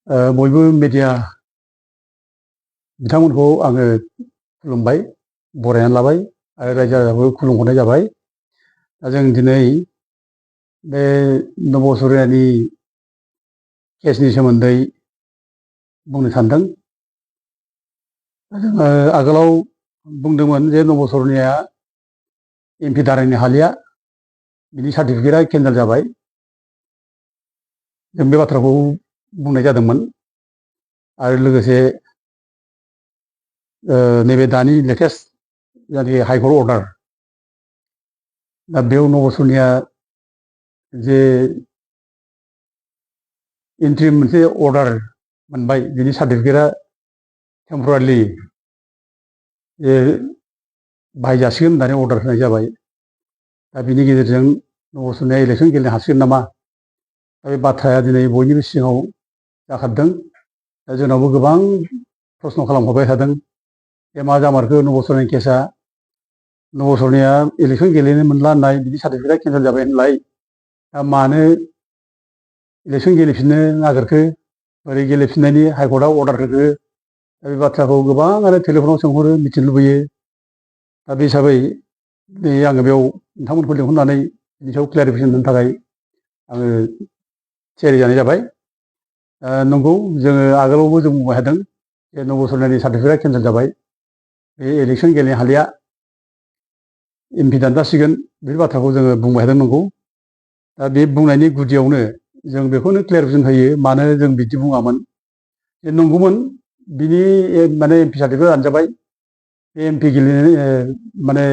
बयबो मिडिया बिथांमोनखौ आङो खुलुमबाय, बरायनानै लाबाय आरो रायजो राजाखौ खुलुमहरनाय जाबाय। दा जों दिनै बे नब' सरियानि केसनि सोमोन्दै बुंनो सानदों। जोङो आगोलाव बुंदोंमोन जे नब' सरियाया एमपि दारायनो हालिया, बिनि सार्टिफिकेटआ केन्सेल जाबाय। जों बे बाथ्राखौ बुंनाय जादोंमोन आरो लोगोसे नैबे दानि लेटेस्ट जायनाखि हाइकर्ट अर्डार, दा बेयाव नब' सरियाया जे इन्ट्रिम मोनसे अर्डार मोनबाय, बिनि सार्टिफिकेटआ टेम्परारिलि जे बाहायजासिगोन होननानै अर्डार होनाय जाबाय। दा बिनि गेजेरजों नब' सरियाया इलेक्सन गेलेनो हासिगोन नामा, दा बे बाथ्राया दिनै बयनिबो सिगाङाव जाखारदों। दा जोंनावबो गोबां प्रश्न खालामहरबाय थादों जे मा जामारखो नब' सरियानि केसआ, नब' सरियाया इलेक्सन गेलेनो मोनला होननाय, बिनि सार्टिफिकेटआ केन्सेल जाबाय होनलाय, दा मानो इलेक्सन गेलेफिननो नागिरखो, बोरै गेलेफिननायनि हाइकर्टआ अर्डार होखो, दा बे बाथ्राखौ गोबाङानो टेलिफनाव सोंहरो, मिथिनो लुबैयो। दा बे हिसाबै दिनै आङो बेयाव नोंथांमोनखौ लिंहरनानै बिनि सायाव क्लियारिफिकेसन होनो थाखाय आङो थियारि जानाय जाबाय। नंगौ, जोङो आगोलावबो जों बुंबाय थादों जे नब' सरियानि सार्टिफिकेटआ केन्सेल जाबाय, बे इलेक्सन गेलेनो हालिया, एमपि दानजासिगोन, बे बाथ्राखौ जोङो बुंबाय थादों। नंगौ, दा बे बुंनायनि गुदियावनो जों बेखौनो क्लियारिफिकेसन होयो, मानो जों बिदि बुङामोन। जे नंगौमोन, बिनि माने एमपि सार्टिफिकेट दानजाबाय, बे एमपि गेलेनो माने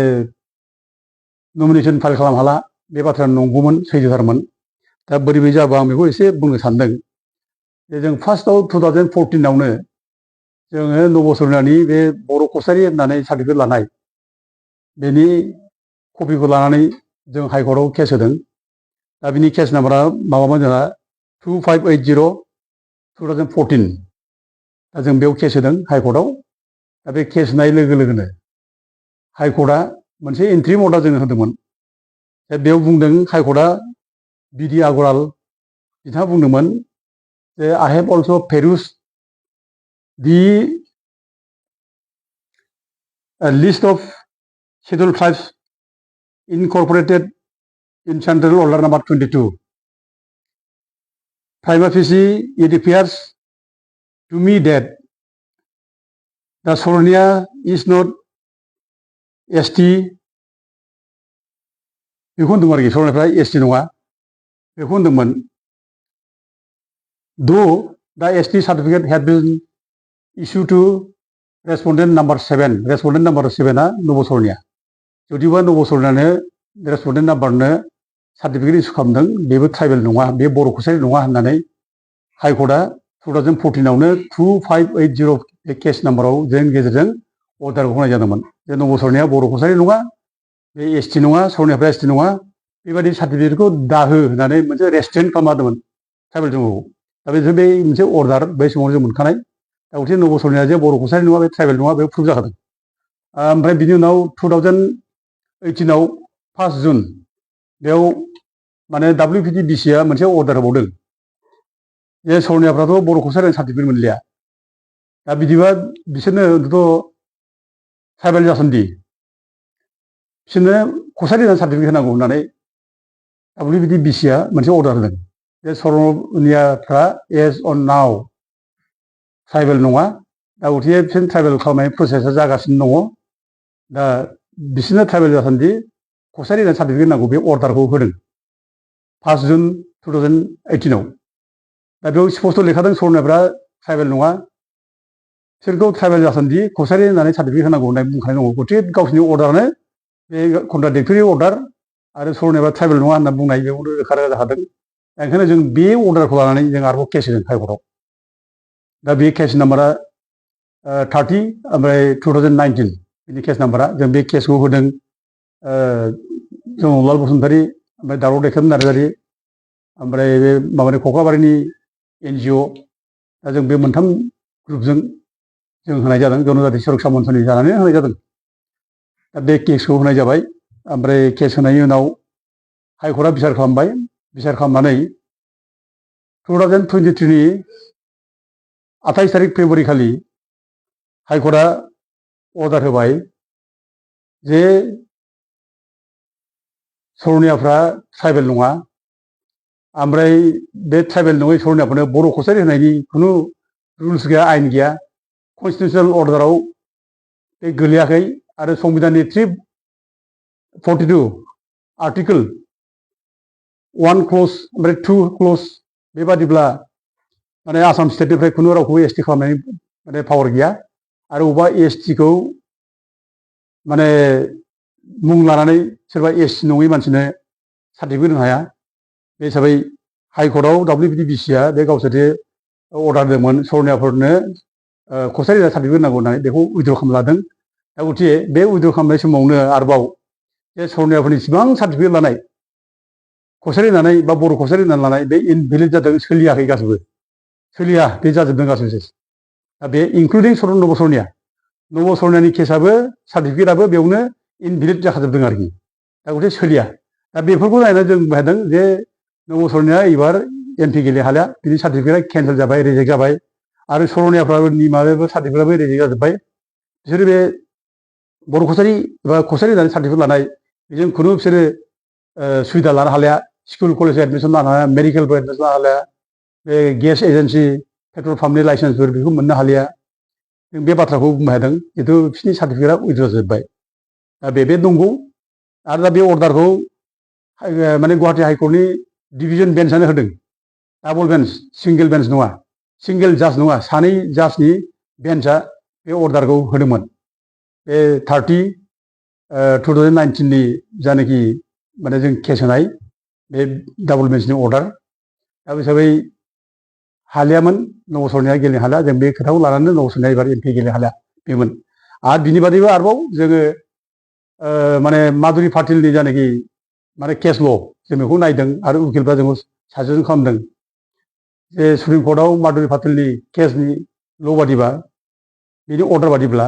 नमिनेसन फाइल खालामनो हाला, बे बाथ्राया नंगौमोन, सैथोथारमोन। दा बोरै जाबा आं बेखौ एसे बुंनो सानदों। जे जों फार्स्टआव 2014आवनो जोङो नब' सरियानि बे बर' कसारि होननानै सार्टिफिकेट लानाय, बेनि कपिखौ लानानै जों हाइकर्टआव केस होदों। दा बिनि केस नाम्बारा माबामोन जोंहा 2580/2014। दा जों बेयाव केस होदों हाइकर्टआव। दा बे केस होनाय लोगो लोगोनो हाइकर्टआ मोनसे इन्ट्रिम अर्डार जोंनो होदोंमोन। दा बेयाव बुंदों हाइकर्टआ, बिडि आगरवाल बिथाङा बुंदोंमोन जे I have also perused the list of scheduled tribes incorporated in Central Order number 22. Prima facie, it appears to me that the Sornia is not ST. बेखौ होनदोंमोन आरोखि, सरनियाफ्रा ST नङा, बेखौ होनदोंमोन। Though the ST certificate had been issued to respondent number 7, respondent number 7आ नब' सरिया, जुदिबा नब' सरियानो रेसपन्डेन्ट नाम्बारनो certificate इसु खालामदों, बेबो ट्राइबेल नङा, बे बर' कसारि नङा होननानै हाइकर्टआ 2014आवनो 2580 बे केस नाम्बाराव जोंनि गेजेरजों अर्डारखौ होनाय जादोंमोन। जे नब' सरियाया बर' कसारि नङा, बे ST नङा, सरनियाफ्रा ST नङा, बेबायदि सार्टिफिकेटखौ दाहो होननानै मोनसे रेस्ट्रिक्ट खालामना होदोंमोन ट्राइबेल जोंखौ। दा बे मोनसे अर्डार बै समाव जों मोनखानाय। दा गथे नब' सरियाया जे बर' कसारि नङा, बे ट्राइबेल नङा, बे प्रुभ जाखादों। ओमफ्राय बिनि उनाव 2018आव 1 जुन, बेयाव माने WPTDCआ मोनसे अर्डार होबावदों जे सरनियाफ्राथ' बर' कसारिनि सार्टिफिकेट मोनलिया, दा बिदिबा बिसोरनोथ' ट्राइबेल जासोनदि, बिसोरनो कसारि होननानै सार्टिफिकेट होनांगौ होननानै WPTDCआ मोनसे अर्डार होदों जे सरनियाफ्रा एज अन नाव ट्राइबेल नङा। दा गथे बिसोर ट्राइबेल खालामनाय प्रसेसा जागासिनो दङ। दा बिसोरनो ट्राइबेल जासोनदि कसारि होननानै सार्टिफिकेट नांगौ, बे अर्डारखौ होदों 1 जुन 2018आव। दा बेयाव स्पस्ट लेखादों सरनियाफ्रा ट्राइबेल नङा, बिसोरखौ ट्राइबेल जासोनदि कसारि होननानै सार्टिफिकेट होनांगौ होननानै बुंखानाय दङ। गथे गावसिनि अर्डारानो बे कन्ट्राडिक्टरि अर्डार आरो सरनियाफ्रा ट्राइबेल नङा होनना बुंनाय, बेयावनो रोखा रोखा जाखादों। ओंखायनो जों बे अर्डारखौ लानानै जों आरोबाव केस होदों हाइकर्टआव। दा बे केस नाम्बारा 30 ओमफ्राय 2019 बिनि केस नाम्बारा। जों बे केसखौ होदों जनरलाल बसुमतारी, ओमफ्राय दावराव दैखोम नार्जारी, ओमफ्राय बे माबानि कक्लाबारिनि NGO। दा जों बे मोनथाम ग्रुपजों जों होनाय जादों, जनजाति सुरक्षा मन्चनि जानानै होनाय जादों। दा बे केसखौ होनाय जाबाय। ओमफ्राय केस होनायनि उनाव हाइकर्टआ बिसार खालामबाय। बिसार खालामनानै 2023नि 28 तारिख फेब्रुवारि खालि हाइकर्टआ अर्डार होबाय जे सरनियाफ्रा ट्राइबेल नङा ओमफ्राय बे ट्राइबेल नङै सरनियाफोरनो बर' कसारि होनायनि खुनु रुल्स गैया आयेन गैया कन्स्टिटिउसनेल अर्डाराव बे गोलैयाखै आरो संबिधाननि 342 आर्टिकल 1 क्लज ओमफ्राय 2 क्लज बेबादिब्ला माने आसाम स्टेटनिफ्राय खुनु रावखौबो एसटि खालामनायनि माने पावार गैया आरो अबेबा एसटिखौ माने मुं लानानै सोरबा एससि नङै मानसिनो सार्टिफिकेट होनो हाया बे हिसाबै हाइकर्टआव WBDBCआ बे गावसोरजे अर्डार होदोंमोन सरनियाफोरनो कसारि सार्टिफिकेट नांगौ होननानै बेखौ उइद्र' खालामना लादों दा गथिखे बे उइद्र' खालामनाय समावनो आरोबाव बे सरनियाफोरनि सिबां सार्टिफिकेट लानाय कसारि होननानै बा बर' कसारि होननानै लानाय बे इनभेलिड जादों सोलियाखै गासिबो सोलिया बे जाजोबदों गासिबो दा बे इनक्लुडिं नब सरनियानि केसआबो सार्टिफिकेटआबो बेयावनो इनभेलिड जाखाजोबदों आरोखि दा गथिखे सोलिया दा बेफोरखौ नायनानै जों बुंदों जे नब सरनिया एबार MP गेलेनो हालिया बिनि सार्टिफिकेटआ केन्सेल जाबाय रिजेक्ट जाबाय आरो सरनियाफोरनि माबायाबो सार्टिफिकेटआबो रिजेक्ट जाजोब्बाय बिसोरो बे बर' कसारि एबा कसारि होननानै सार्टिफिकेट लानाय बेजों खुनु बिसोरो सुबिदा लानो हालिया स्कुल कलेज एडमिसन लानो हालिया मेडिकेलबो एडमिसन लानो हालिया बे गेस एजेन्सि पेट्रल पाम्पनि लाइसेन्सफोर बेखौ मोननो हालिया जों बे बाथ्राखौ बुंनो हादों जितु बिसोरनि सार्टिफिकेटआ उइद्र' जोब्बाय दा बे नंगौ आरो दा बे अर्डारखौ माने गुवाहाटि हाइकर्टनि डिभिजन बेन्चआनो होदों डाबल बेन्च सिंगेल बेन्च नङा सिंगेल जाज नङा सानै जाजनि बेन्चआ बे अर्डारखौ होदोंमोन बे 30/2019नि जानाखि माने जों केस होनाय बे डाबल बेन्चनि अर्डार दा बे हिसाबै हालियामोन नब सरनिया गेलेनो हालिया जों बे खोथाखौ लानानै नब सरनिया एबार MP गेलेनो हालिया बेमोन आरो बिनि बादैबो आरोबाव जोङो माने माधुरि पाटिलनि जानाखि माने केस ल' जों बेखौ नायदों आरो उकिलफ्रा जोंखौ साजेसन खालामदों जे सुप्रिम कर्टआव माधुरि पाटिलनि केसनि ल' बादिबा बिनि अर्डार बादिब्ला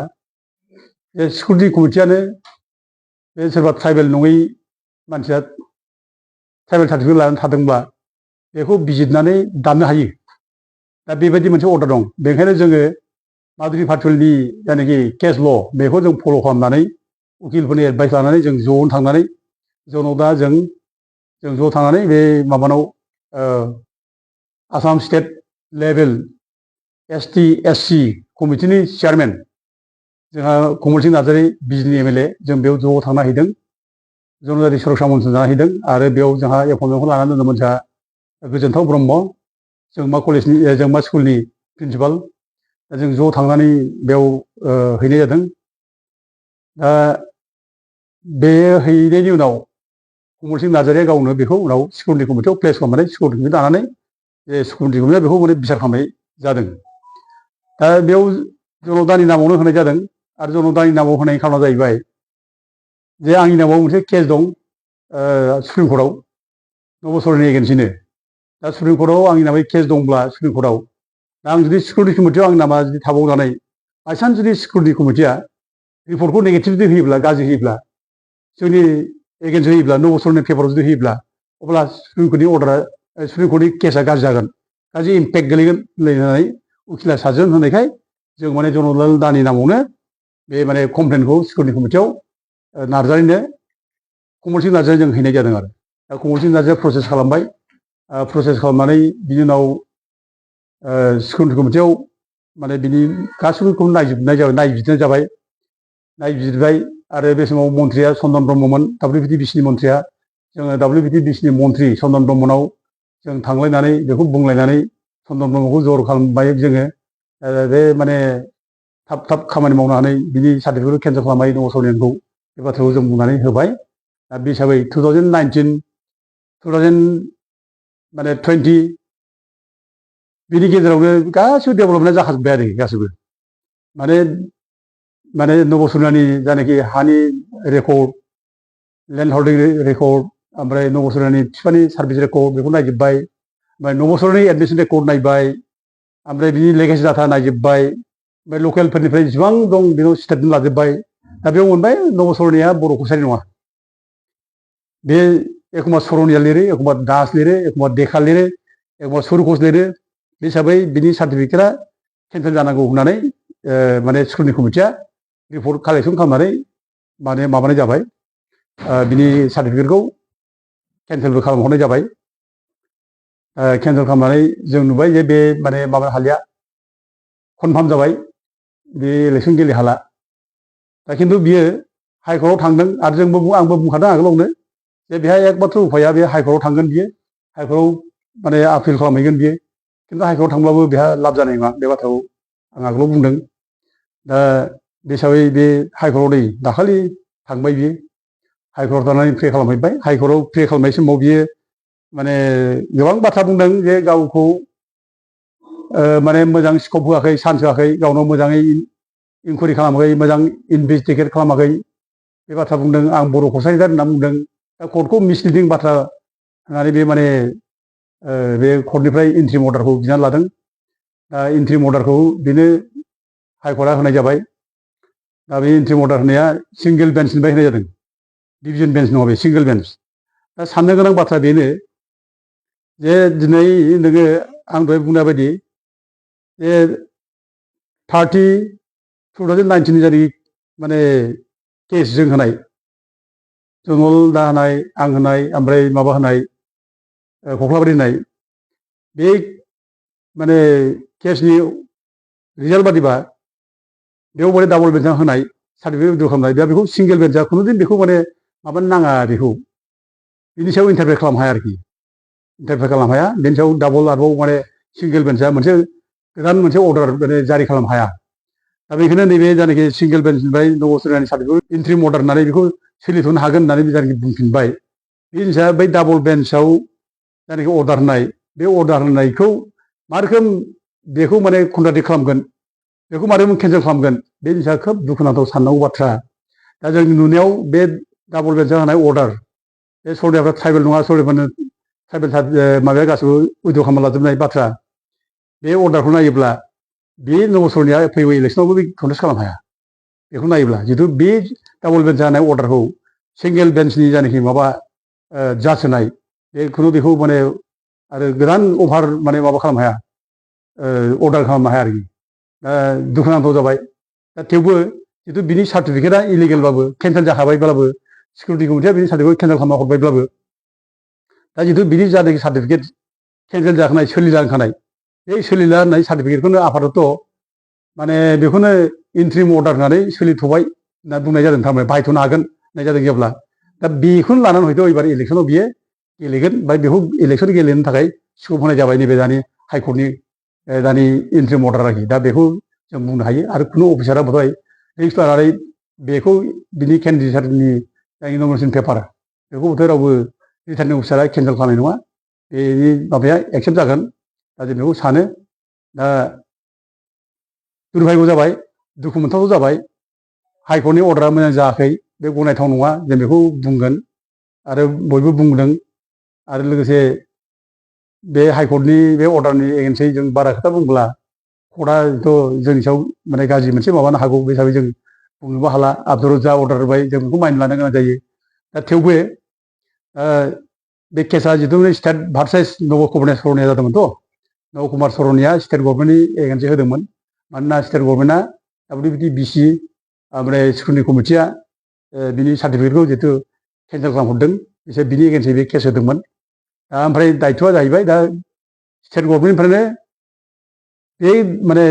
बे सिकिउरिटि कमिटियानो बे सोरबा ट्राइबेल नङै मानसिया ट्राइबेल सार्टिफिकेट लानानै थादोंब्ला बेखौ बिजिरनानै दाननो हायो दा बेबायदि मोनसे अर्डार दं बेनिखायनो जोङो माधुरि पाटिलनि जायनाखि केस ल' बेखौ जों फल' खालामनानै उकिलफोरनि एडभाइस लानानै जों ज'नो थांनानै जोंनाव दा जों ज' थांनानै बे माबानाव Assam state level ST SC कमिटिनि चेयारमेन जोंहा कमल सिंह नार्जारि बिजनि MLA जों बेयाव ज' थांना हैदों जनजाति सुरक्षा मन्थ्रि जाना हैदों आरो बेयाव जोंहा एपइन्टमेन्टखौ लानानै दोनदोंमोन जोंहा गोजोनथाव ब्रह्म जोंमा कलेजनि जोंमा स्कुलनि प्रिन्सिपाल दा जों ज' थांनानै बेयाव हैनाय जादों दा बे हैनायनि उनाव कमल सिंह नार्जारिया गावनो बेखौ उनाव सिकिउरिटि कमिटियाव प्लेस खालामनानै सिकिउरिटि कमिटि दानानै जे सिकिउरिटि कमिटिया बेखौ माने बिसार खालामनाय जादों दा बेयाव जनतानि नामावनो होनाय जादों आरो जनतानि नामाव होनायनि खारना जाहैबाय जे आंनि नामाव मोनसे केस दं सुप्रिम कर्टआव नब सरनि एगेन्स्टनिनो दा सुप्रिम कर्टआव आंनि नामै केस दंब्ला सुप्रिम कर्टआव दा आं जुदि सिकिउरिटि कमिटियाव आंनि नामा जुदि थाबावनानै बायसान्स जुदि सिकिउरिटि कमिटिया रिपर्टखौ नेगेटिभ जुदि होयोब्ला गाज्रि होयोब्ला जोंनि एगेन्स्ट होयोब्ला नब सरनि पेपाराव जुदि होयोब्ला अब्ला सुप्रिम कर्टनि अर्डारा सुप्रिम कर्टनि केसा गाज्रि जागोन गाज्रि इम्पेक्ट गोलैगोन होननानै उकिला साजेसन होनायखाय जों माने जनरल दानि नामावनो बे माने कमप्लेनखौ सिकिउरिटि कमिटियाव नार्जारिनो कमल सिंह नार्जारि जों हैनाय जादों आरो दा कमल सिंह नार्जारिया प्रसेस खालामबाय प्रसेस खालामनानै बिनि उनाव सिकिउरिटि कमिटियाव माने बिनि गासैबोखौ नायबिजिरनाय जाबाय नायबिजिरबाय आरो बे समाव मन्थ्रिया चन्दन ब्रह्ममोन WBDBCनि मन्थ्रिया जोङो WBDBCनि मन्थ्रि चन्दन ब्रह्मनाव जों थांलायनानै बेखौ बुंलायनानै चन्दन ब्रह्मखौ जर खालामबाय जोङो बे माने थाब थाब खामानि मावनो हानाय बिनि सार्टिफिकेटखौ केन्सेल खालामबाय नब सरनियाखौ बे बाथ्राखौ जों बुंनानै होबाय दा बे हिसाबै 2019-2020 बिनि गेजेरावनो गासिबो डेभेलपमेन्टआ जाखाजोब्बाय आरो गासिबो माने माने नब सरनियानि जायनाखि हानि रेकर्ड लेन्ड हल्डिं रेकर्ड ओमफ्राय नब सरनियानि बिफानि सार्भिस रेकर्ड बेखौ नायजोब्बाय ओमफ्राय नब सरनि एडमिसन रेकर्ड नायबाय ओमफ्राय बिनि लेगेसि डाटा नायजोब्बाय ओमफ्राय लकेलफोरनिफ्राय जेसेबां दं बेखौ स्टेटमेन्ट लाजोब्बाय दा बेयाव मोनबाय नब सरनिया बर' कसारि नङा बे एखमबा सरनिया लिरो एखमबा दास लिरो एखमबा देखा लिरो एखमबा सुरकस लिरो बे हिसाबै बिनि सार्टिफिकेटआ केन्सेल जानांगौ होननानै माने स्कुलनि कमिटिया रिपर्ट कालेक्सन खालामनानै माने माबानाय जाबाय, बिनि सार्टिफिकेटखौ केन्सेलबो खालामहरनाय जाबाय। केन्सेल खालामनानै जों नुबाय जे बे माने माबा हालिया कनफार्म जाबाय, बे इलेक्सन गेले हाला। दा खिन्थु बियो हाइकर्टआव थांदों आरो आंबो बुंखादों आगोलावनो जे बेहाय एकमात्र उफाया बे हाइकर्टआव थांगोन बियो, हाइकर्टआव माने आपिल खालामहैगोन बियो। खिन्थु हाइकर्टआव थांब्लाबो बेहा लाब जानाय नङा, बे बाथ्राखौ आं आगोलाव बुंदों। दा बे हिसाबै बे हाइकर्टआव नै दाखालि थांबाय बियो, हाइकर्टआव थांनानै प्रे खालामहैबाय। हाइकर्टआव प्रे खालामनाय समाव बियो माने गोबां बाथ्रा बुंदों जे गावखौ माने मोजां स्कप होआखै, चान्स होआखै, गावनाव मोजाङै इनकुवारि खालामाखै, मोजां इनभेस्टिगेट खालामाखै, बे बाथ्रा बुंदों। आं बर' कसारिदार होनना बुंदों। दा कर्टखौ मिसलिडिं बाथ्रा होननानै बे माने बे कर्टनिफ्राय इन्ट्रिम अर्डारखौ बिनानै लादों। दा इन्ट्रिम अर्डारखौ बेनो हाइकर्टआ होनाय जाबाय। दा बे इन्ट्रिम अर्डार होनाया सिंगेल बेन्चनिफ्राय होनाय जादों, डिभिजन बेन्च नङा, बे सिंगेल बेन्च। दा साननो गोनां बाथ्रा बेनो जे दिनै नोङो आं दहाय बुंनाय बायदि जे 2019 जारि माने केस जों होनाय, जनरल दा होनाय, आं होनाय, ओमफ्राय माबा होनाय, कख्लाबारि होनाय, बे माने केसनि रिजाल्ट बादिबा बेयाव माने डाबल बेन्चआ होनाय सार्टिफिकेट उइड्र खालामनाय, दा बेखौ सिंगेल बेन्चआ खुनुदिन बेखौ माने माबानो नाङा, बेखौ बिनि सायाव इन्टारफेयर खालामनो हाया आरोखि, इन्टारफेयर खालामनो हाया। बेनि सायाव डाबल आरोबाव माने सिंगेल बेन्चआ मोनसे गोदान मोनसे अर्डार माने जारि खालामनो हाया। दा बेखायनो नैबे जायनाखि सिंगेल बेन्चनिफ्राय नबसरियानि सार्टिफिकेट इन्ट्रिम अर्डार होननानै बेखौ सोलिथ'नो हागोन होननानै जायनाखि बुंफिनबाय, बे जिनिसा बै डाबल बेन्चआव जायनाखि अर्डार होनाय, बे अर्डार होनायखौ मा रोखोम बेखौ माने कन्ट्राडिक्ट खालामगोन, बेखौ मारै केन्सेल खालामगोन, बे जिनिसा खोब दुखुनांथाव साननांगौ बाथ्रा। दा जों नुनायाव बे डाबल बेन्चआ होनाय अर्डार, बे सरदारफ्रा ट्राइबेल नङा, सरदारफोरनो ट्राइबेल माबाया गासिबो उइड्र खालामना लाजोबनाय बाथ्रा। बे अर्डारखौ नायोब्ला बे नबसरनिया फैगौ इलेक्सनावबो बे कन्टेस्ट खालामनो हाया। बेखौ नायोब्ला जितु बे डाबल बेन्च जानाय अर्डारखौ सिंगेल बेन्चनि जायनाखि माबा जाज होनाय, बेखौ माने आरो गोदान अभार माने माबा खालामनो हाया, अर्डार खालामनो हाया आरोखि। दा दुखुनांथाव जाबाय। दा थेवबो जितु बिनि सार्टिफिकेटआ इलिगेलबाबो, केन्सेल जाखाबायब्लाबो, सिकिउरिटि कमिटिया बिनि सार्टिफिकेट केन्सेल खालामना हरबायब्लाबो, दा जितु बिनि जानाखि सार्टिफिकेट केन्सेल जाखानाय, सोलिला होनखानाय, बे सोलिला होननाय सार्टिफिकेटखौनो आफादत माने बेखौनो इन्ट्रिम अर्डार होननानै सोलिथ'बाय होनना बुंनाय जादों, थारमाने बाहायथ'नो हागोन होननाय जादों जेब्ला। दा बेखौनो लानानै हयथ' एबार इलेक्सनाव बियो गेलेगोन, ओमफ्राय बेखौ इलेक्सन गेलेनो थाखाय स्कप होनाय जाबाय नैबे दानि हाइकर्टनि दानि इन्ट्रिम अर्डार आरोखि। दा बेखौ जों बुंनो हायो। आरो खुनु अफिसारा बोधहय रिक्स लानानै बेखौ बिनि केन्डिडेटनि जायनि नमिनेसन पेपार, बेखौ बोधहय रावबो रिटार्निं अफिसारा केन्सेल खालामनाय नङा, बेनि माबाया एक्सेप्ट जागोन। दा जों बेखौ सानो। दा दुर्भाग्य जाबाय, दुखु मोनथावथाव जाबाय। हाइकर्टनि अर्डारा मोजां जायाखै, बे गनायथाव नङा, जों बेखौ बुंगोन आरो बयबो बुंदों। आरो लोगोसे बे हाइकर्टनि बे अर्डारनि एगेन्स्टै जों बारा खोथा बुंब्ला कर्टआथ' जोंनि सायाव माने गाज्रि मोनसे माबानो हागौ, बे हिसाबै जों बुंनोबो हाला। आबदाराव जा अर्डार होबाय जों बेखौ मानिना लानो गोनां जायो। दा थेवबो बे केसा जिथु स्टेट भार्सेस नब कुमार सरनिया जादोंमोनथ', नब कुमार सरनिया स्टेट गभर्नमेन्टनि एगेन्स्टै होदोंमोन। मानोना स्टेट गभर्नमेन्टआ बिदि बिसि ओमफ्राय स्कुलनि कमिटिया बिनि सार्टिफिकेटखौ जितु केन्सेल खालामहरदों, बिसोर बिनि एगेन्स्टै बे केस होदोंमोन। दा ओमफ्राय दायथ'आ जाहैबाय दा स्टेट गभर्नमेन्टनिफ्रायनो बे माने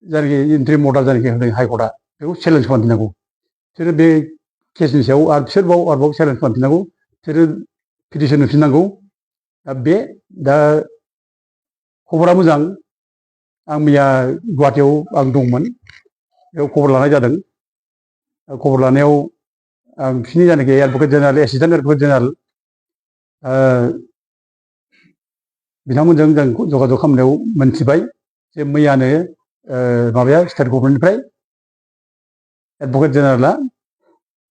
जायनाखि इन्ट्रिम अर्डार जायनाखि होदों हाइकर्टआ, बेखौ चेलेन्ज खालामफिननांगौ। बिसोरो बे केसनि सायाव आरोबाव चेलेन्ज खालामफिननांगौ, बिसोरो पिटिसन होफिननांगौ। दा खबरा मोजां। आं मैया गुवाहाटियाव आं दंमोन, बेयाव खबर लानाय जादों। खबर लानायाव आं बिसोरनि जायनाखि advocate general, assistant advocate general, बिथांमोनजों जों जगाजग खालामनायाव मोनथिबाय जे मैयानो माबाया स्टेट गभर्नमेन्टनिफ्राय एडभकेट जेनेरेला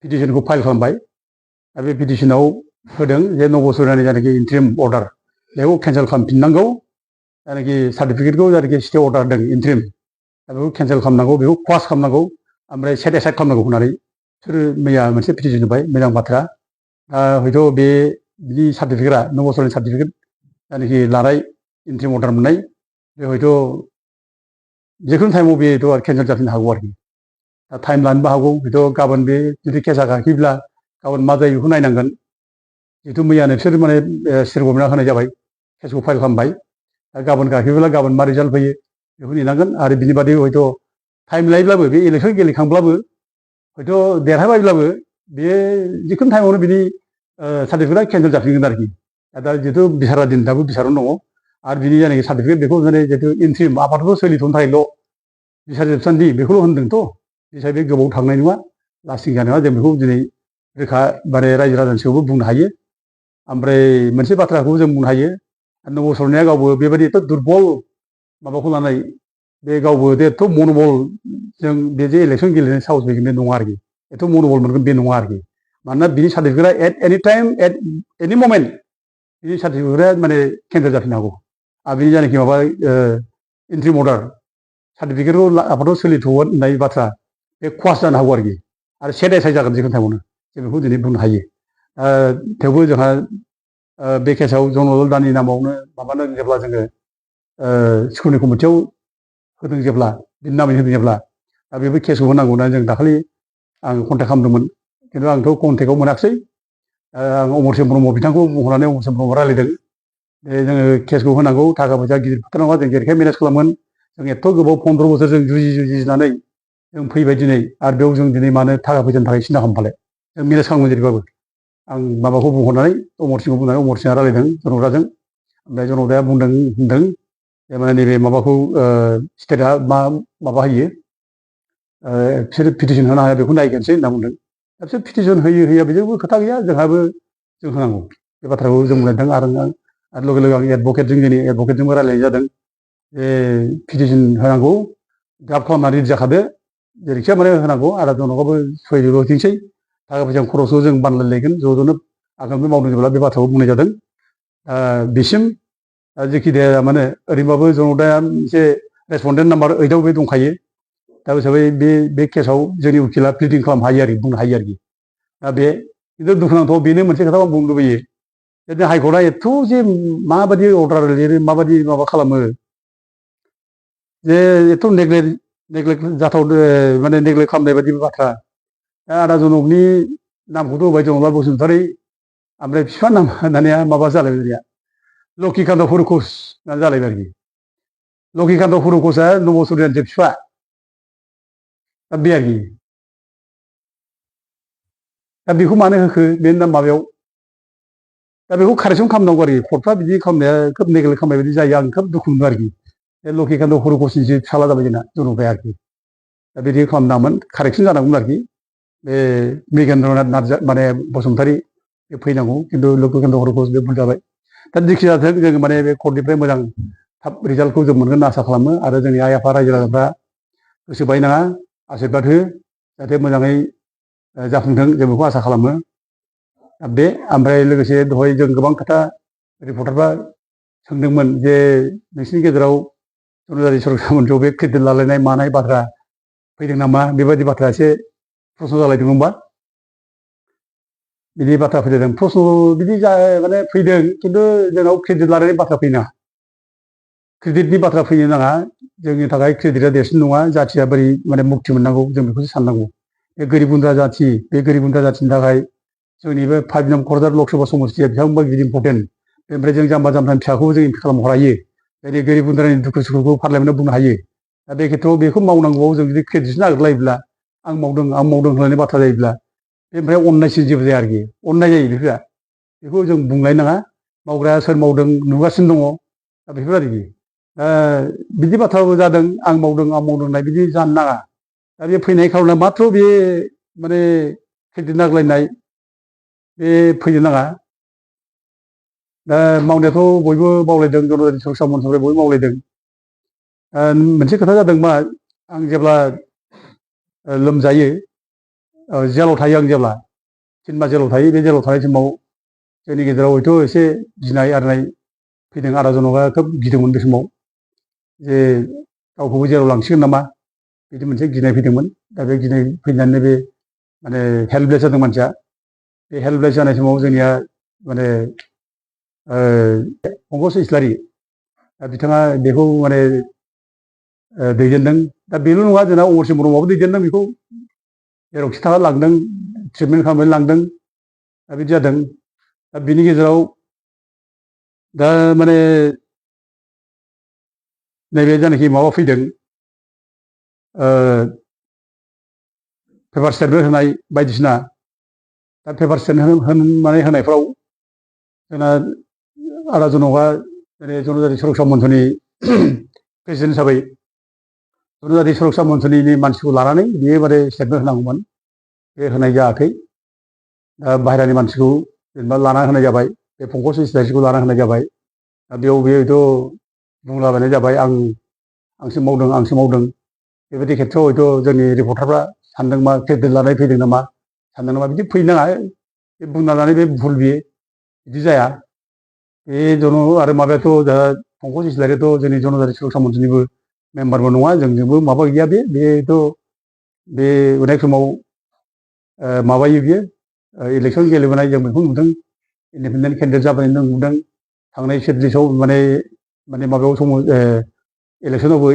पिटिसनखौ फाइल खालामबाय। दा बे पिटिसनाव होदों जे नबसरियानि जायनाखि इन्ट्रिम अर्डार, बेखौ केन्सेल खालामफिननांगौ। जायनाखि सार्टिफिकेटखौ जायनाखि स्टे अर्डार होदों इन्ट्रिम, दा बेखौ केन्सेल खालामनांगौ, बेखौ क्वास खालामनांगौ, ओमफ्राय सेट एसाइड खालामनांगौ होननानै बिसोरो मैया मोनसे पिटिसन होबाय। मोजां बाथ्रा। हयथ' बिनि सार्टिफिकेटआ नबसरियानि सार्टिफिकेट जायनाखि लानाय इन्ट्रिम अर्डार मोननाय, बे हयथ' जिखुनु टाइमाव बेथ' केन्सेल जाफिननो हागौ आरोखि दा टाइम लानोबो हागौ बेथ' गाबोन बे जुदि केसा गाखिब्ला गाबोन मा जायो बेखौ नायनांगोन जिहेतु मैयानो बिसोर माने स्टेट गभर्नमेन्टआ होनाय जाबाय केसखौ फाइल खालामबाय दा गाबोन गाखिब्ला गाबोन मा रिजाल्ट फैयो बेखौ नेनांगोन आरो बिनि बादै हयथ' टाइम लायोब्लाबो बे इलेकसन गेलेखांब्लाबो हयथ' देरहाबायब्लाबो बेयो जिखुनु टाइमावनो बिनि सार्टिफिकेटआ केन्सेल जाफिनगोन आरोखि दा जिहेतु बिसारा दिन दाबो बिसारावनो दङ आरो बिनि जायनाखि सार्टिफिकेट बेखौ माने जिहेतु इन्ट्रिम आफादखौ सोलिथ'नो थाखायल' बिसार जोबसान्दि बेखौल' होनदोंथ' बिसार बे गोबाव थांनाय नङा लास्टिं जानाय नङा जों बेखौ दिनै रोखा माने रायजो राजानि सिगाङावबो बुंनो हायो ओमफ्राय मोनसे बाथ्राखौ जों बुंनो हायो नबसरनाया गावबो बेबायदि एथ' दुरबल माबाखौ लानाय बे गावबो एथ' मनबल जों बे जे इलेकसन गेलेनाय साहस बेनो नङा आरोखि एथ' मनबल मोनगोन बे नङा आरोखि मानोना बिनि सार्टिफिकेटआ एट एनि टाइम एट एनि ममेन्ट बिनि सार्टिफिकेटआ माने केन्सेल जाफिननो हागौ आरो बिनि जायनाखि माबा इन्ट्रिम अर्डार सार्टिफिकेटखौ आफादाव सोलिथ'गोन होननाय बाथ्रा बे खहासो जानो हागौ आरोखि आरो सेदायसाय जागोन जिखुनु टाइमावनो जों बेखौ दिनै बुंनो हायो थेवबो जोंहा बे केसाव जनरल दानि नामावनो माबानो जेब्ला जोङो स्कुलनि कमिटियाव होदों जेब्ला बिनि नामै होदों जेब्ला दा बेबो केसखौ होनांगौ होननानै जों दाखालि आं कन्टेक्ट खालामदोंमोन खिन्थु आंथ' कन्टेक्टआव मोनाखिसै आं अमरसिं ब्रह्म बिथांखौ बुंहरनानै अमरसिं ब्रह्म रायलायदों जोङो केसखौ होनांगौ थाखा फैसा गिदिर खोथा नङा जों जेरैखाय मेनेज खालामोन जों एथ' गोबाव 15 बोसोर जों जुजिनानै जों फैबाय दिनै आरो बेयाव जों दिनै मानो थाखा फैसानि थाखाय सिन्था खालामफाले जों मेनेज खालामगोन जेरैबाबो आं माबाखौ बुंहरनानै अमर सिंखौ बुंनानै अमर सिंआ रायलायदों जनकदाजों ओमफ्राय जनकदाया होनदों माने नैबे माबाखौ स्टेटआ मा माबा होयो बिसोर पिटिसन होनो हाया बेखौ नायग्रोनोसै होनना बुंदों दा बिसोर पिटिसन होया बेजोंबो खोथा गैया जोंहाबो जों होनांगौ बे बाथ्राखौ जों बुंलायदों आरो लोगो लोगो आं एडभकेटजों दिनै एडभकेटजोंबो रायलायनाय जादों जे पिटिसन होनांगौ द्राफ्ट खालामनानै रेडि जाखादो जेरैखिया माने होनांगौ आरो जनकआबो सयजोबो होथोंसै थाखा फैसा खरसखौ जों बानलायलायगोन ज' ज'नो आगानबो मावदों जेब्ला बे बाथ्राखौ बुंनाय जादों बिसिम जेखि जाया माने ओरैनोबाबो जनकदाया मोनसे रेसपन्डेन्ट नाम्बार 8आव बे दंखायो दा हिसाबै बे केसाव जोंनि उकिला प्लिडिं खालामनो हायो आरोखि बुंनो हायो आरोखि दा बे खिन्थु दुखुनांथाव बेनो मोनसे खोथा आं बुंनो लुबैयो जे हाइकर्टआ एथ' जे माबायदि अर्डार लिरो माबायदि माबा खालामो जे एथ' नेग्लेक्ट जाथाव माने नेग्लेक्ट खालामनाय बायदि बाथ्रा दा आदा जनकनि नामखौथ' होबाय जनकलाल बसुमतारी ओमफ्राय बिफा नाम होननाया माबा जालायबाय जोंनिया लक्ष्मीकान्त हुरुकस होननानै जालायबाय आरोखि लक्ष्मीकान्त हुरुकसआ नबसुरियानिसो बिफा दा बे आरोखि दा बेखौ मानो होखो बे माबायाव दा बेखौ कारेक्सन खालामनांगौ आरोखि कर्टफ्रा बिदि खालामनाया खोब नेग्लेक्ट खालामनाय बायदि जायो आं खोब दुखु मोनो आरोखि बे लक्ष्मीकान्त हुरुकसनिसो फिसाला जाबाय जोंना जनकदाया आरोखि दा बिदि खालामनांगौमोन कारेक्सन जानांगौमोन आरोखि बे मृगेन्द्रनाथ नार्जारि माने बसुमतारी बे फैनांगौ खिन्थु लक्ष्मीकान्त हुरुकस बे भुल जाबाय दा जेखि जाथों जों माने बे कर्टनिफ्राय मोजां थाब रिजाल्टखौ जों मोनगोन होनना आसा खालामो आरो जोंनि आइ आफा रायजो राजाफ्रा गोसो बायनाङा आशीर्बाद हो जाहाथे मोजाङै जाफुंथों जों बेखौ आसा खालामो बे ओमफ्राय लोगोसे दहाय जों गोबां खोथा रिपर्टारफ्रा सोंदोंमोन जे नोंसिनि गेजेराव जनजाति सुरक्षा मन्थ्रियाव बे क्रेडिट लालायनाय मानाय बाथ्रा फैदों नामा बेबायदि बाथ्रा एसे प्रश्न जालायदोंमोनबा बिदि बाथ्रा फैदों प्रश्न बिदि माने फैदों खिन्थु जोंनाव क्रेडिट लालायनाय बाथ्रा फैनो नाङा क्रेडिटनि बाथ्रा फैनो नाङा जोंनि थाखाय क्रेडिटआ देरसिन नङा जाथिया बोरै माने मुक्ति मोननांगौ जों बेखौसो साननांगौ बे गोरिब गुन्द्रा जाथि बे गोरिब गुन्द्रा जाथिनि थाखाय जोंनि बे 5 नं क'क्राझार लक सभा समस्तिया बेसेबांबा गिदिर इम्परटेन्ट ओमफ्राय जों जाम्बा जाम्बानि फिसाखौबो जों इम्पिट खालामहर हायो दिनै गोरिब गुन्द्रानि दुखु सुखुखौ पार्लियामेन्टआव बुंनो हायो दा बे खेत्रआव बेखौ मावनांगौआव जों जुदि क्रेडिटसो नागिरलायोब्ला आं मावदों होनलायनाय बाथ्रा जायोब्ला बे ओमफ्राय अननायसिन जेबो जाया आरोखि अननाय जायो बेखौ जों बुंलायनो नाङा मावग्राया सोर मावदों नुगासिनो दङ दा बेफोर आरोखि बिदि बाथ्राबो जादों आं मावदों होननाय बिदि जानो नाङा दा बे फैनाय खार'ना माथ्र बे माने क्रेडिट नांलायनाय बे फैनो नाङा दा मावनायाथ' बयबो मावलायदों जनजाति सुरक्षा मन्थ्रिनिफ्राय बयबो मावलायदों मोनसे खोथा जादों मा आं जेब्ला लोमजायो जेलाव थायो आं जेब्ला 3 मास जेलाव थायो बे जेलाव थानाय समाव जोंनि गेजेराव हयथ' एसे गिनाय आरनाय फैदों आदा जनकआ खोब गिदोंमोन बे समाव जे गावखौबो जेराव लांसिगोन नामा बिदि मोनसे गिनाय फैदोंमोन दा बे गिनाय फैनानै बे माने हेल्पलेस जादों मानसिया बे हेल्पलेस जानाय समाव जोंनिया माने पंकज इस्लारि बिथाङा बेखौ माने दैदेनदों दा बेल' नङा जोंना अमरसिं ब्रह्मआबो दैदेनदों बेखौ जेरावखि थाङा लांदों ट्रिटमेन्ट खालामनानै लांदों दा बिदि जादों दा बिनि गेजेराव दा माने नैबे जानाखि माबा फैदों पेपार स्टेटमेन्ट होनाय बायदिसिना दा पेपार स्टेटमेन्ट होनायफ्राव जोंना आदा जनकआ जेरै जनजाति सुरक्षा मन्चनि प्रेसिडेन्ट हिसाबै जनजाति सुरक्षा मन्चनि मानसिखौ लानानै बियो माने स्टेटमेन्ट होनांगौमोन बे होनाय जायाखै दा बाहेरानि मानसिखौ जेनेबा लाना होनाय जाबाय बे पंकज इस्लारिखौ लाना होनाय जाबाय दा बेयाव बेथ' बुंलाबायनाय जाबाय आंसो मावदों बेबायदि खेथ्रआव हयथ' जोंनि रिपर्टारफ्रा सानदों मा क्रेडिट लानाय फैदों नामा सानदों नामा बिदि फैनो नाङा बे बुंना लानाय बे भुल बियो बिदि जाया बे आरो माबायाथ' दा पंकज इस्लारियाथ' जोंनि जनजाति सुरक्षा मन्चनिबो मेम्बारबो नङा जोंजोंबो माबा गैया बेथ' बे अनेक समाव माबायो बियो इलेक्सन गेलेबोनाय जों बेखौ नुदों इन्डिपेन्डेन्ट केन्डिडेट जाबोनाय नुदों थांनाय सिडलिसआव माने माबायाव समाव इलेक्सनावबो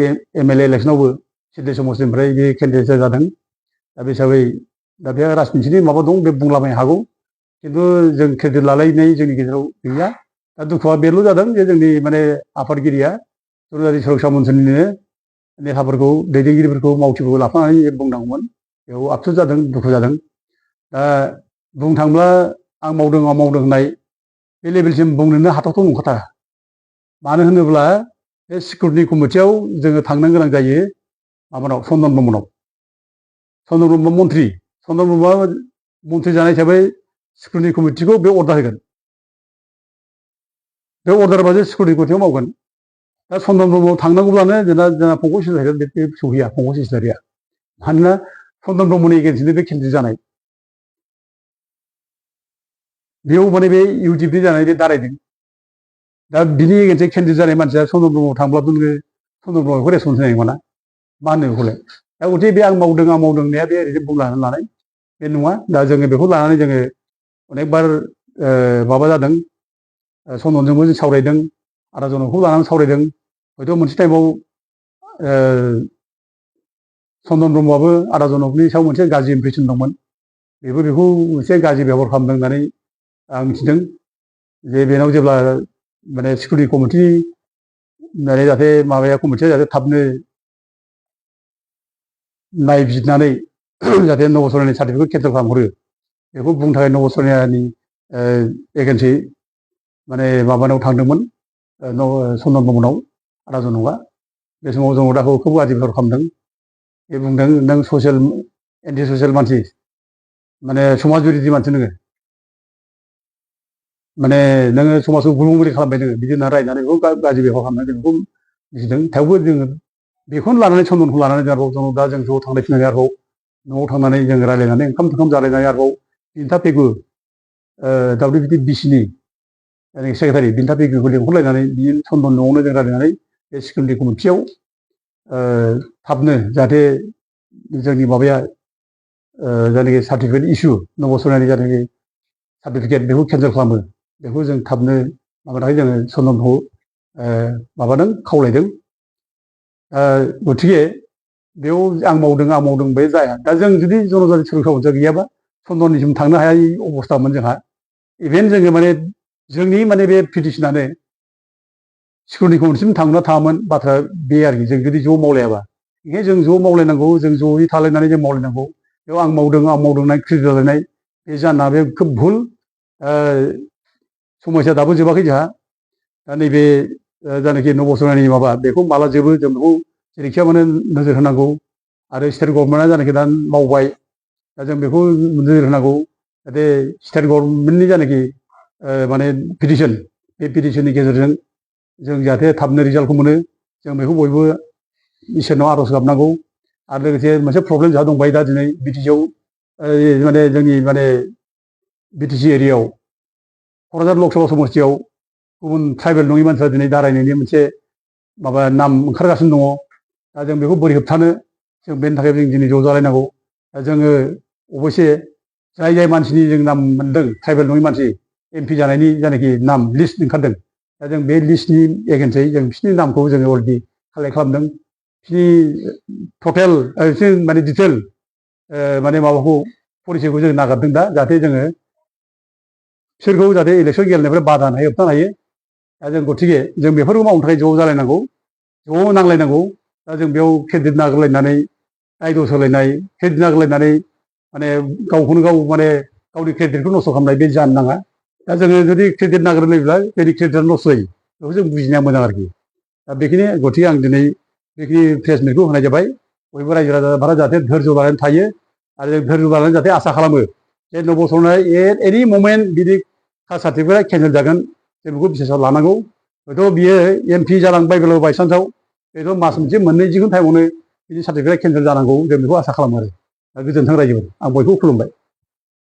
MLA इलेक्सनावबो सिडली समष्टिनिफ्राय बे केन्डिडेट जादों दा बे हिसाबै दा बे राजनितिनि माबा दं बे बुंलाबायनो हागौ खिन्थु जों क्रेडिट लालायनाय जोंनि गेजेराव गैया दा दुखुआ बेल' जादों जे जोंनि माने आफादगिरिया जनजाति सुरक्षा मन्चनिनो नेताफोरखौ दैदेनगिरिफोरखौ मावथिफोरखौ लाफानानै बुंनांगौमोन बेयाव आफसुस जादों दुखु जादों दा बुंनो थाङोब्ला आं मावदों होननाय बे लेभेलसिम बुंनोनो हाथावथाव नंखाथारा मानो होनोब्ला बे सिकिउरिटि कमिटियाव जोङो थांनो गोनां जायो माबानाव चन्दन ब्रह्म मन्थ्रि चन्दन ब्रह्मआ मन्थ्रि जानाय हिसाबै सिकिउरिटि कमिटिखौ बे अर्डार होगोन बे अर्डार बादि सिकिउरिटि कमिटियाव मावगोन दा चन्दन ब्रह्मआव थांनांगौब्लानो जोंना पंकज इस्लारिया बे सौहैया पंकज इस्लारिया मानोना चन्दन ब्रह्मनि एगेन्स्टनि बे केन्डिडेट जानाय बेयाव माने बे इउडिएफनि जानाय बे दारायदों दा बिनि एगेन्स्टै केन्डिडेट जानाय मानसिया चन्दन ब्रह्मआव थांब्लाबो नोङो चन्दन ब्रह्मखौ रेसपन्स होनाय नङा मा होनो बेखौलाय दा गथिखे बे आं मावदों होननाया बे ओरैनो बुंलानानै लानाय बे नङा दा जोङो बेखौ लानानै जोङो अनेकबार माबा जादों चन्दनजोंबो जों सावरायदों आदा जनकखौ लानानै सावरायदों हयथ' मोनसे टाइमाव चन्दन ब्रह्मआबो आदा जनकनि सायाव मोनसे गाज्रि इमप्रेसन दंमोन बेखौ मोनसे गाज्रि बेबहार खालामदों होननानै आं मिथिदों जे बेनाव जेब्ला माने सिकिउरिटि कमिटि माने जाहाथे माबाया कमिटिया जाहाथे थाबनो नायबिजिरनानै जाहाथे नबसरनानि सार्टिफिकेट केन्सेल खालामहरो बेखौ बुंनो थाखाय नबसरनानि एगेन्सै माने माबानाव थांदोंमोन चन्दन ब्रह्मनाव आदा जनकआ बे समाव जों दाखौ खोब गाज्रि बेबहार खालामदों बे बुंदों नों एन्टि ससियेल मानसि माने समाज बिरोधि मानसि नोङो माने नोङो समाजखौ गुबुंले खालामबाय नोङो बिदि होनना रायनानै बेखौ गाज्रि बेबहार खालामनानै जों बेखौ मिथिदों थेवबो जोङो बेखौनो लानानै चन्दनखौ लानानै आरोबाव दा जों ज' थांनाय फैनानै आरोबाव न'आव थांनानै जों रायलायनानै ओंखाम जालायनानै आरोबाव बिन्था पेगु WBTBCनि सेक्रेटारि बिन्था पेगुखौ लेंहरलायनानै बियो चन्दन न'आवनो जों रायलायनानै बे सिकिउरिटि कमिटियाव थाबनो जाहाथे जोंनि माबाया जायनाखि सार्टिफिकेट इसु नबसरनानि जायनाखि सार्टिफिकेट बेखौ केन्सेल खालामो बेखौ जों थाबनो माबानानै जोङो चन्दनखौ माबादों खावलायदों गथिखे बेयाव आं मावदों बे जाया दा जों जुदि जनजाति सुरक्षा मन्चआ गैयाबा चन्दननिसिम थांनो हायै अबस्थामोन जोंहा इभेन जोङो माने जोंनि माने बे पिटिसनानो सिकिउरिटि कमिटिसिम थांना थाङामोन बाथ्रा बे आरोखि जों जुदि ज' मावलायाबा ओंखायनो जों ज' मावलायनांगौ जों ज'यै थालायनानै जों मावलायनांगौ बेयाव आं मावदों होननाय क्रेडिट लालायनाय बे जाना बे खोब भुल समस्या दाबो जोबाखै जोंहा दा नैबे जायनाखि नबसरनानि माबा बेखौ माला जोबो जों बेखौ जेरैखिया माने नोजोर होनांगौ आरो स्टेट गभर्नमेन्टआ जायनाखि दा मावबाय दा जों बेखौ नोजोर होनांगौ जाहाथे स्टेट गभर्नमेन्टनि जायनाखि माने पिटिसन बे पिटिसननि गेजेरजों जों जाहाथे थाबनो रिजाल्टखौ मोनो जों बेखौ बयबो इसोरनाव आर'ज गाबनांगौ आरो लोगोसे मोनसे प्रब्लेम जोंहा दंबाय दा दिनै बिटिसिआव माने जोंनि माने बिटिसि एरियायाव क'क्राझार लकसभा समस्तियाव गुबुन ट्राइबेल नङि मानसिफ्रा दिनै दारायनायनि मोनसे माबा नाम ओंखारगासिनो दङ दा जों बेखौ बोरै होबथानो जों बेनि थाखाय जों दिनै ज' जालायनांगौ दा जोङो अबयसे जाय मानसिनि जों नाम मोन्दों ट्राइबेल नङि मानसि MP जानायनि जायनाखि नाम लिस्ट ओंखारदों दा जों बे लिस्टनि एगेन्सै जों बिसोरनि नामखौ जोङो अलरेडि कालेक्ट खालामदों टटेल माने डिटेल माने माबाखौ पलिसिखौ जों नागारदों दा जाहाथे जोङो बिसोरखौ जाहाथे इलेक्सन गेलेनायनिफ्राय बादा होनो हायो होबथानो हायो दा जों गतिके जों बेफोरखौ मावनो थाखाय ज' जालायनांगौ ज' नांलायनांगौ दा जों बेयाव केन्डिडेट नागिरलायनानै आइदस होलायनाय केन्डिडेट नागिरलायनानै माने गावखौनो गाव माने गावनि केन्डिडेटखौ नस्थ' खालामनाय बे जानो नाङा दा जोङो जुदि केन्डिडेट नागिरलायोब्ला जोंनि केन्डिडेटआ नस्थ' जायो बेखौ जों बुजिनाया मोजां आरोखि दा बेखिनि गतिके आं दिनै बेखिनि प्रेस मिटखौ होनाय जाबाय बयबो रायजो राजाफोरा जाहाथे धैर्य लानानै थायो आरो जों धैर्य लानानै जाहाथे आसा खालामो जे नबसरनाय एनि ममेन्ट बिदि कास्ट सार्टिफिकेटआ केन्सेल जागोन जों बेखौ बिसासाव लानांगौ हयथ' बियो MP जालांबायब्ला बायसान्सआव बेथ' मास मोनसे मोननै जिखुनु टाइमावनो बिनि सार्टिफिकेटआ केन्सेल जानांगौ जों बेखौ आसा खालामो आरो दा गोजोन्थों रायजोफोर आं बयखौबो खुलुमबाय।